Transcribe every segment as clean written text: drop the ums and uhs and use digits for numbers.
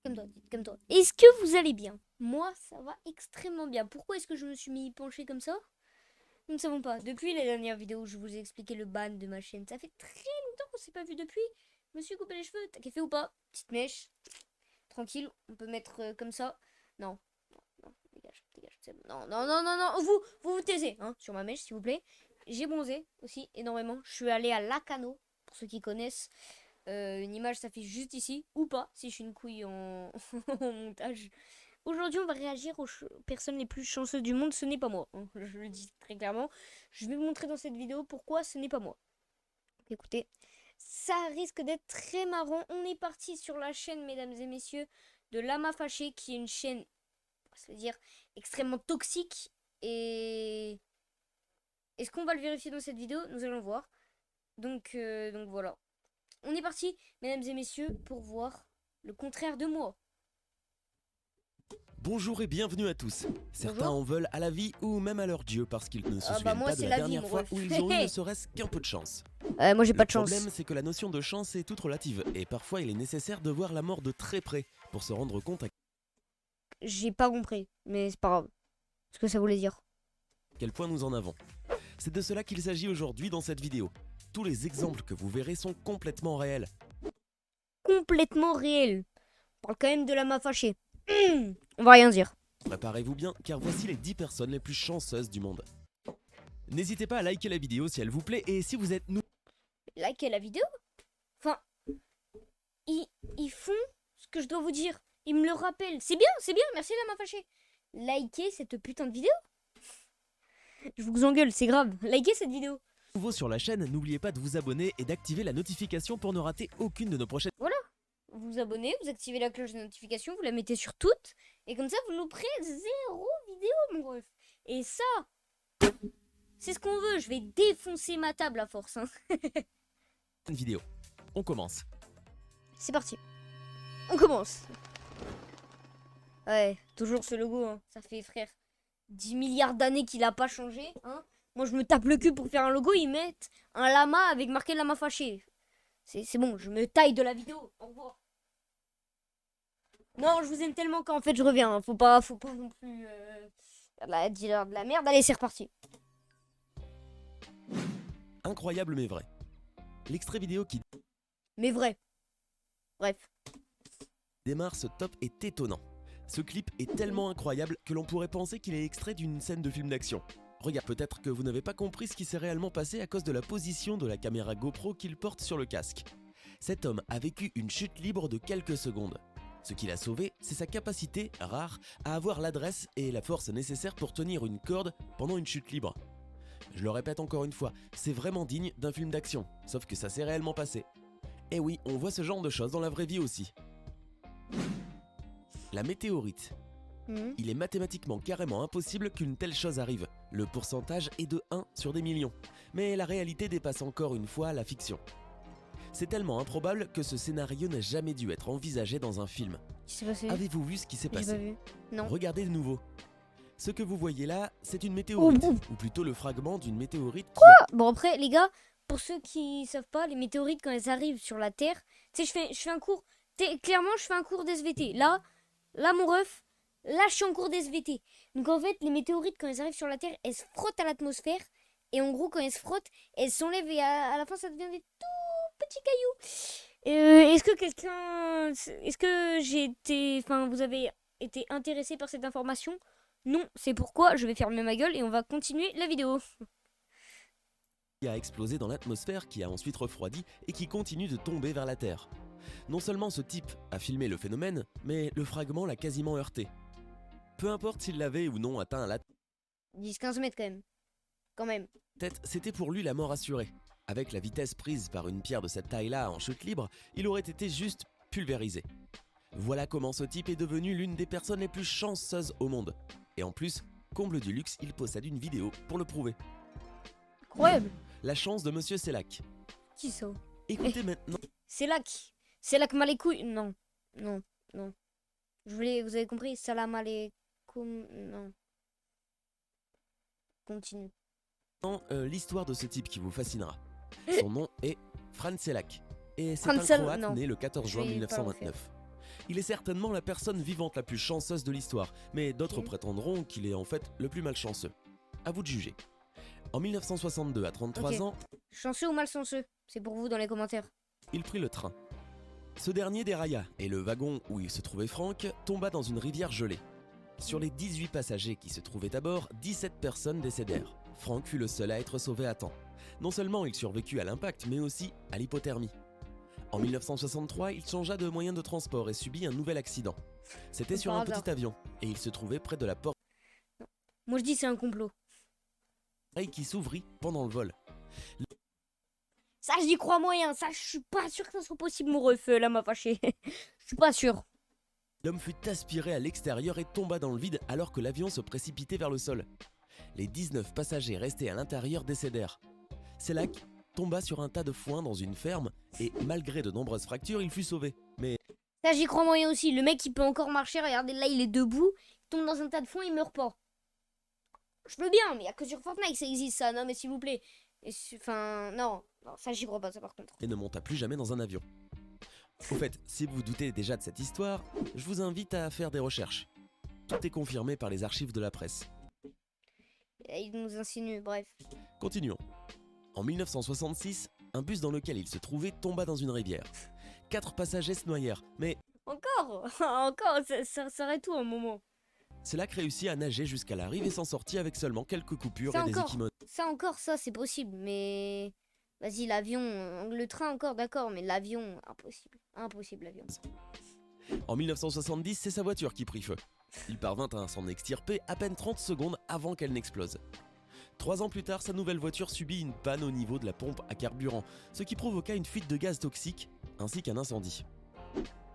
Calme-toi, calme-toi. Est-ce que vous allez bien? Moi, ça va extrêmement bien. Pourquoi est-ce que je me suis mis penché comme ça? Nous ne savons pas. Depuis la dernière vidéo où je vous ai expliqué le ban de ma chaîne, ça fait très longtemps qu'on s'est pas vu depuis. Je me suis coupé les cheveux. T'as kiffé ou pas? Petite mèche. Tranquille. On peut mettre comme ça. Non. Non, dégage, dégage. C'est bon. Non, non, non, non, non. Vous taisez, hein, sur ma mèche, s'il vous plaît. J'ai bronzé aussi énormément. Je suis allé à Lacano, pour ceux qui connaissent. Une image s'affiche juste ici, ou pas, si je suis une couille en, en montage. Aujourd'hui, on va réagir aux personnes les plus chanceuses du monde. Ce n'est pas moi, hein, je le dis très clairement. Je vais vous montrer dans cette vidéo pourquoi ce n'est pas moi. Écoutez, ça risque d'être très marrant. On est parti sur la chaîne, mesdames et messieurs, de Lama Fâché, qui est une chaîne, on va se le dire, extrêmement toxique. Et est-ce qu'on va le vérifier dans cette vidéo? Nous allons voir. Donc voilà. On est parti, mesdames et messieurs, pour voir le contraire de moi. Bonjour et bienvenue à tous. Certains Bonjour. en veulent à la vie ou même à leur dieu parce qu'ils ne se Ah bah souviennent moi pas de c'est la la vie, dernière mon fois ref. où ils ont eu ne serait-ce qu'un peu de chance. Moi j'ai Le pas de problème, chance. c'est que la notion de chance est toute relative et parfois il est nécessaire de voir la mort de très près pour se rendre compte à J'ai pas compris, mais c'est pas grave. Ce que ça voulait dire. quel point nous en avons. C'est de cela qu'il s'agit aujourd'hui dans cette vidéo. Tous les exemples que vous verrez sont complètement réels. Complètement réel. On parle quand même de la ma fâchée. On va rien dire. Préparez-vous bien car voici les 10 personnes les plus chanceuses du monde. N'hésitez pas à liker la vidéo si elle vous plaît et si vous êtes nouveau. Likez la vidéo. Enfin, ils font ce que je dois vous dire. Ils me le rappellent. C'est bien, merci la ma fâchée. Likez cette putain de vidéo. Je vous engueule, c'est grave. Likez cette vidéo. Nouveau sur la chaîne, n'oubliez pas de vous abonner et d'activer la notification pour ne rater aucune de nos prochaines. Voilà. Vous vous abonnez, vous activez la cloche de notification, vous la mettez sur toutes. Et comme ça, vous louperez zéro vidéo, mon ref. Et ça, c'est ce qu'on veut. Je vais défoncer ma table à force. Hein. Vidéo. On commence. C'est parti. On commence. Ouais, toujours ce logo. Hein. Ça fait, frère, 10 milliards d'années qu'il a pas changé. Hein. Moi, je me tape le cul pour faire un logo. Ils mettent un lama avec marqué lama fâché. C'est bon, je me taille de la vidéo. Au revoir. Non, je vous aime tellement qu'en fait, je reviens. Hein. Faut pas non plus dire de la merde. Allez, c'est reparti. Incroyable mais vrai. L'extrait vidéo qui Mais vrai. Bref. démarre ce top est étonnant. Ce clip est tellement incroyable que l'on pourrait penser qu'il est extrait d'une scène de film d'action. Regarde, peut-être que vous n'avez pas compris ce qui s'est réellement passé à cause de la position de la caméra GoPro qu'il porte sur le casque. Cet homme a vécu une chute libre de quelques secondes. Ce qui l'a sauvé, c'est sa capacité, rare, à avoir l'adresse et la force nécessaires pour tenir une corde pendant une chute libre. Je le répète encore une fois, c'est vraiment digne d'un film d'action, sauf que ça s'est réellement passé. Et oui, on voit ce genre de choses dans la vraie vie aussi. La météorite. Il est mathématiquement carrément impossible qu'une telle chose arrive. Le pourcentage est de 1 sur des millions. Mais la réalité dépasse encore une fois la fiction. C'est tellement improbable que ce scénario n'a jamais dû être envisagé dans un film. Qu'est-ce qui s'est passé? Avez-vous vu ce qui s'est J'ai pas passé? vu. Non. Regardez de nouveau. Ce que vous voyez là, c'est une météorite, Oh, ou plutôt le fragment d'une météorite qui bon, après, les gars, pour ceux qui savent pas, les météorites, quand elles arrivent sur la Terre, tu sais, je fais un cours. Clairement, je fais un cours d'SVT. Là, mon ref, là, je suis en cours d'SVT. Donc, en fait, les météorites, quand elles arrivent sur la Terre, elles se frottent à l'atmosphère. Et en gros, quand elles se frottent, elles s'enlèvent et à la fin, ça devient des tout petits cailloux. Est-ce que j'ai été. Enfin, vous avez été intéressé par cette information? Non, c'est pourquoi je vais fermer ma gueule et on va continuer la vidéo. a explosé dans l'atmosphère, qui a ensuite refroidi et qui continue de tomber vers la Terre. Non seulement ce type a filmé le phénomène, mais le fragment l'a quasiment heurté. Peu importe s'il l'avait ou non atteint la 10-15 mètres quand même. Quand même. tête, c'était pour lui la mort assurée. Avec la vitesse prise par une pierre de cette taille-là en chute libre, il aurait été juste pulvérisé. Voilà comment ce type est devenu l'une des personnes les plus chanceuses au monde. Et en plus, comble du luxe, il possède une vidéo pour le prouver. Incroyable. La chance de Monsieur Selak. Qui ça? Écoutez maintenant. C'est là que mal les couilles. Non. Non. Non. Vous avez compris? Salam alaikum. Non. Continue. L'histoire de ce type qui vous fascinera. Son nom est Fran Selak. Et c'est un Hansel, Croate non. né le 14 juin Je vais pas 1929. Il est certainement la personne vivante la plus chanceuse de l'histoire, mais d'autres Ok. prétendront qu'il est en fait le plus malchanceux. À vous de juger. En 1962, à 33 Ok. ans, Chanceux ou malchanceux? C'est pour vous dans les commentaires. il prit le train. Ce dernier dérailla et le wagon où il se trouvait Franck tomba dans une rivière gelée. Sur les 18 passagers qui se trouvaient à bord, 17 personnes décédèrent. Franck fut le seul à être sauvé à temps. Non seulement il survécut à l'impact, mais aussi à l'hypothermie. En 1963, il changea de moyen de transport et subit un nouvel accident. C'était Comme sur par un hasard. petit avion et il se trouvait près de la porte Moi je dis c'est un complot. qui s'ouvrit pendant le vol. Ça j'y crois moyen. Ça je suis pas sûr que ça soit possible mon ref. Là m'a fâché. Je suis pas sûr. L'homme fut aspiré à l'extérieur et tomba dans le vide alors que l'avion se précipitait vers le sol. Les 19 passagers restés à l'intérieur décédèrent. Selak tomba sur un tas de foin dans une ferme et malgré de nombreuses fractures, il fut sauvé. Mais Ça j'y crois moyen aussi. Le mec il peut encore marcher. Regardez là il est debout. Il tombe dans un tas de foin il meurt pas. Je veux bien mais y a que sur Fortnite que ça existe ça. Non mais s'il vous plaît. Enfin non. Non ça j'y crois pas ça par contre. ne monta plus jamais dans un avion. Au fait, si vous doutez déjà de cette histoire, je vous invite à faire des recherches. Tout est confirmé par les archives de la presse. Et il nous insinue bref. Continuons. En 1966, un bus dans lequel il se trouvait tomba dans une rivière. 4 passagers se noyèrent, mais Encore. Encore. Ça serait tout un moment. Selak réussit à nager jusqu'à la rive et s'en sortit avec seulement quelques coupures Ça et des encore. échymoses. Ça encore ça c'est possible mais. Vas-y, l'avion, le train encore, d'accord, mais l'avion, impossible. Impossible, l'avion. En 1970, c'est sa voiture qui prit feu. Il parvint à s'en extirper à peine 30 secondes avant qu'elle n'explose. 3 ans plus tard, sa nouvelle voiture subit une panne au niveau de la pompe à carburant, ce qui provoqua une fuite de gaz toxique ainsi qu'un incendie.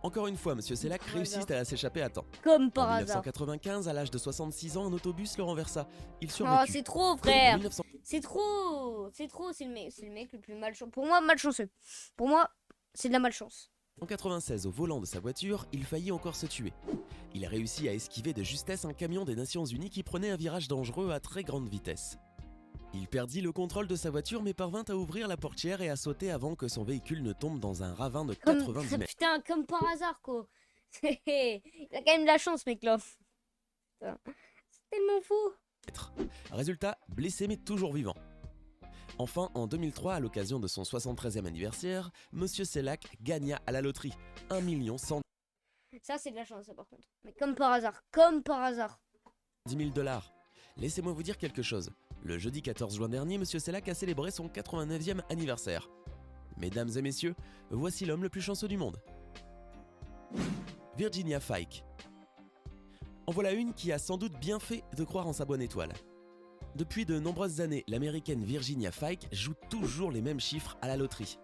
Encore une fois, Monsieur Selak Par réussit à s'échapper à temps. Comme par En hasard. 1995, à l'âge de 66 ans, un autobus le renversa. Il Oh, survécut. c'est trop, En frère. 1900 C'est trop. C'est trop, c'est le mec le plus malchanceux. Pour moi, malchanceux. Pour moi, c'est de la malchance. En 96, au volant de sa voiture, il faillit encore se tuer. Il a réussi à esquiver de justesse un camion des Nations Unies qui prenait un virage dangereux à très grande vitesse. Il perdit le contrôle de sa voiture mais parvint à ouvrir la portière et à sauter avant que son véhicule ne tombe dans un ravin de Comme... 90 mètres. Putain, comme par hasard, quoi. Il a quand même de la chance, mec, là. Putain, c'est tellement fou. Résultat, blessé mais toujours vivant. Enfin, en 2003, à l'occasion de son 73e anniversaire, Monsieur Selak gagna à la loterie 1 110 Ça, c'est de la chance, ça, par contre. Mais comme par hasard. Comme par hasard. 000 $. Laissez-moi vous dire quelque chose. Le jeudi 14 juin dernier, Monsieur Selak a célébré son 89e anniversaire. Mesdames et messieurs, voici l'homme le plus chanceux du monde. Virginia Fike. En voilà une qui a sans doute bien fait de croire en sa bonne étoile. Depuis de nombreuses années, l'américaine Virginia Fike joue toujours les mêmes chiffres à la loterie.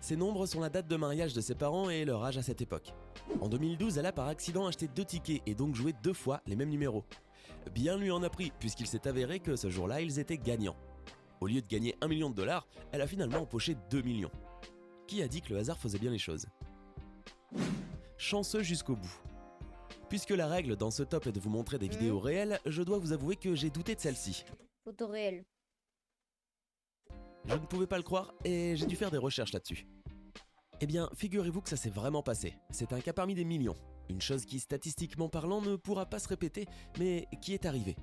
Ces nombres sont la date de mariage de ses parents et leur âge à cette époque. En 2012, elle a par accident acheté 2 tickets et donc joué 2 fois les mêmes numéros. Bien lui en a pris, puisqu'il s'est avéré que ce jour-là, ils étaient gagnants. Au lieu de gagner 1 million de dollars, elle a finalement empoché 2 millions. Qui a dit que le hasard faisait bien les choses? Chanceux jusqu'au bout. Puisque la règle dans ce top est de vous montrer des vidéos réelles, je dois vous avouer que j'ai douté de celle-ci. Photo réelle. Je ne pouvais pas le croire et j'ai dû faire des recherches là-dessus. Eh bien, figurez-vous que ça s'est vraiment passé. C'est un cas parmi des millions. Une chose qui, statistiquement parlant, ne pourra pas se répéter, mais qui est arrivée.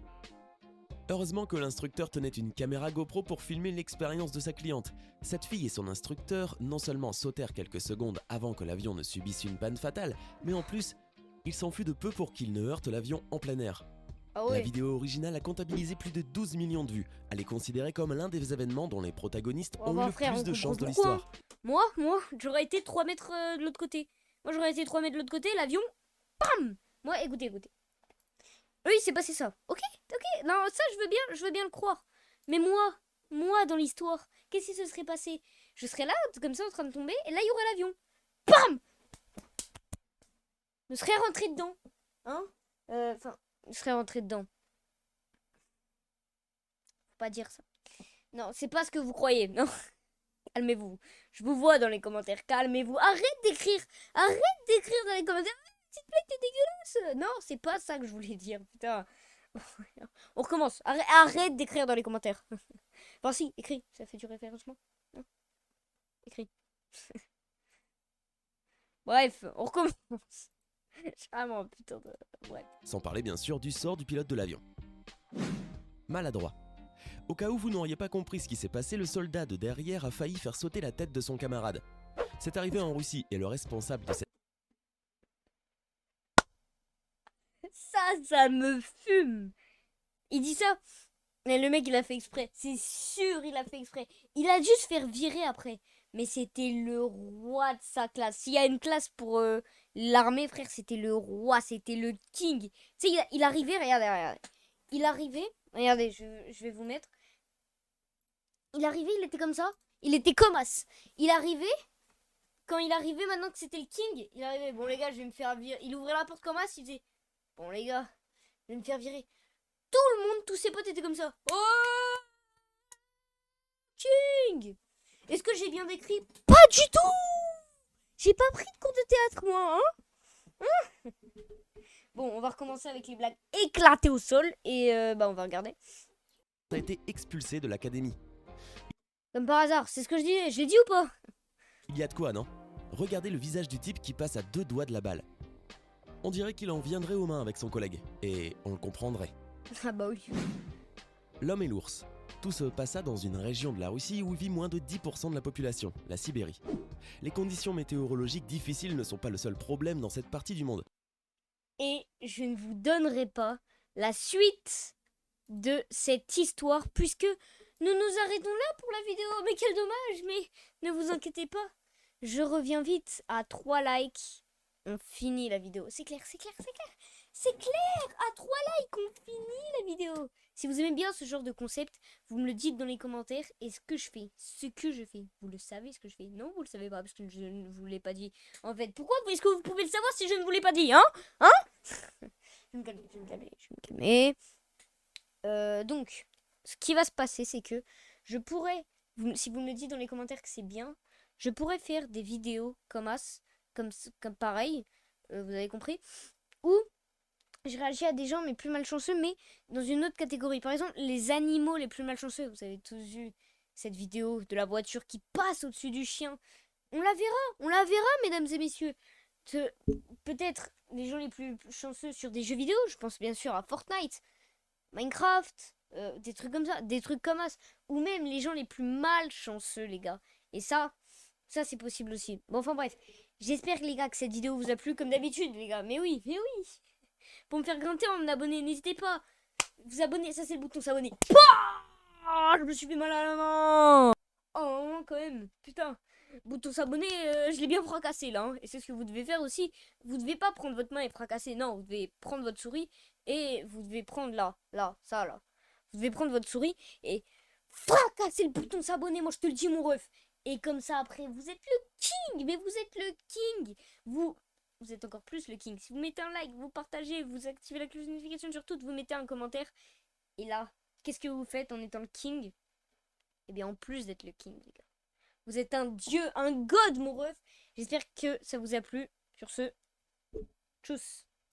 Heureusement que l'instructeur tenait une caméra GoPro pour filmer l'expérience de sa cliente. Cette fille et son instructeur non seulement sautèrent quelques secondes avant que l'avion ne subisse une panne fatale, mais en plus, il s'en fut de peu pour qu'il ne heurte l'avion en plein air. Ah La ouais. vidéo originale a comptabilisé plus de 12 millions de vues. Elle est considérée comme l'un des événements dont les protagonistes Oh ont bah eu le frère, plus on de comprend chance de pourquoi, l'histoire. Moi, j'aurais été 3 mètres de l'autre côté. Moi, j'aurais été 3 mètres de l'autre côté, l'avion, bam. Moi, écoutez. Oui, c'est passé ça. Ok. Non, ça, je veux bien le croire. Mais moi, dans l'histoire, qu'est-ce qui se serait passé? Je serais là, comme ça, en train de tomber, et là, il y aurait l'avion. Bam. Je serais rentré dedans. Hein? Je serais rentré dedans. Faut pas dire ça. Non, c'est pas ce que vous croyez, non. Calmez-vous. Je vous vois dans les commentaires. Calmez-vous. Arrête d'écrire dans les commentaires. Ah, petite blague, t'es dégueulasse. Non, c'est pas ça que je voulais dire. Putain. On recommence. Arrête d'écrire dans les commentaires. Enfin si, écris. Ça fait du référencement. Non. Écris. Bref, on recommence. Vraiment, putain de... Bref. Sans parler bien sûr du sort du pilote de l'avion. Maladroit. Au cas où vous n'auriez pas compris ce qui s'est passé, le soldat de derrière a failli faire sauter la tête de son camarade. C'est arrivé en Russie et le responsable de cette... Ça me fume. Il dit ça. Mais le mec, il a fait exprès. C'est sûr, il a fait exprès. Il a dû se faire virer après. Mais c'était le roi de sa classe. S'il y a une classe pour l'armée, frère, c'était le roi, c'était le king. Tu sais, il arrivait, regardez. Il arrivait, regardez, je vais vous mettre. Il arrivait, il était comme ça. Il était comme as. Il arrivait, quand il arrivait, maintenant que c'était le king, il arrivait, bon les gars, je vais me faire virer. Il ouvrait la porte comme as, il disait, bon les gars, je vais me faire virer. Tout le monde, tous ses potes étaient comme ça. Oh, king! Est-ce que j'ai bien décrit? Pas du tout! J'ai pas pris de cours de théâtre, moi, hein? Bon, on va recommencer avec les blagues éclatées au sol et on va regarder. a été expulsé de l'académie. Comme par hasard, c'est ce que je disais. Je l'ai dit ou pas? Il y a de quoi, non? Regardez le visage du type qui passe à 2 doigts de la balle. On dirait qu'il en viendrait aux mains avec son collègue, et on le comprendrait. Ah bah oui. L'homme et l'ours. Tout se passa dans une région de la Russie où vit moins de 10% de la population, la Sibérie. Les conditions météorologiques difficiles ne sont pas le seul problème dans cette partie du monde. Et je ne vous donnerai pas la suite de cette histoire puisque nous nous arrêtons là pour la vidéo. Mais quel dommage, mais ne vous inquiétez pas. Je reviens vite à 3 likes. On finit la vidéo. C'est clair. C'est clair. À 3 likes, on finit la vidéo. Si vous aimez bien ce genre de concept, vous me le dites dans les commentaires. Et ce que je fais, vous le savez ce que je fais? Non, vous le savez pas parce que je ne vous l'ai pas dit. En fait, pourquoi est-ce que vous pouvez le savoir si je ne vous l'ai pas dit, hein? Je vais me calmer. Donc, ce qui va se passer, c'est que je pourrais, si vous me le dites dans les commentaires que c'est bien, je pourrais faire des vidéos comme pareil, vous avez compris, où je réagis à des gens mais plus malchanceux, mais dans une autre catégorie. Par exemple, les animaux les plus malchanceux. Vous avez tous vu cette vidéo de la voiture qui passe au-dessus du chien. On la verra, mesdames et messieurs. Peut-être les gens les plus chanceux sur des jeux vidéo, je pense bien sûr à Fortnite, Minecraft, des trucs comme ça, des trucs comme ça, ou même les gens les plus malchanceux, les gars. Et ça c'est possible aussi. Bon, enfin bref, j'espère les gars que cette vidéo vous a plu comme d'habitude, les gars. Mais oui. Pour me faire grinter en m'abonner, n'hésitez pas. Vous abonner, ça c'est le bouton s'abonner. Je me suis fait mal à la main. Oh, quand même, putain. Bouton s'abonner, je l'ai bien fracassé là. Et c'est ce que vous devez faire aussi. Vous devez pas prendre votre main et fracasser. Non, vous devez prendre votre souris et vous devez prendre là. Vous devez prendre votre souris et fracasser le bouton s'abonner. Moi, je te le dis, mon ref. Et comme ça, après, vous êtes le king. Mais vous êtes le king. Vous êtes encore plus le king. Si vous mettez un like, vous partagez, vous activez la cloche de notification sur tout, vous mettez un commentaire. Et là, qu'est-ce que vous faites en étant le king? Eh bien, en plus d'être le king, les gars. Vous êtes un dieu, un god, mon ref. J'espère que ça vous a plu. Sur ce, tchuss.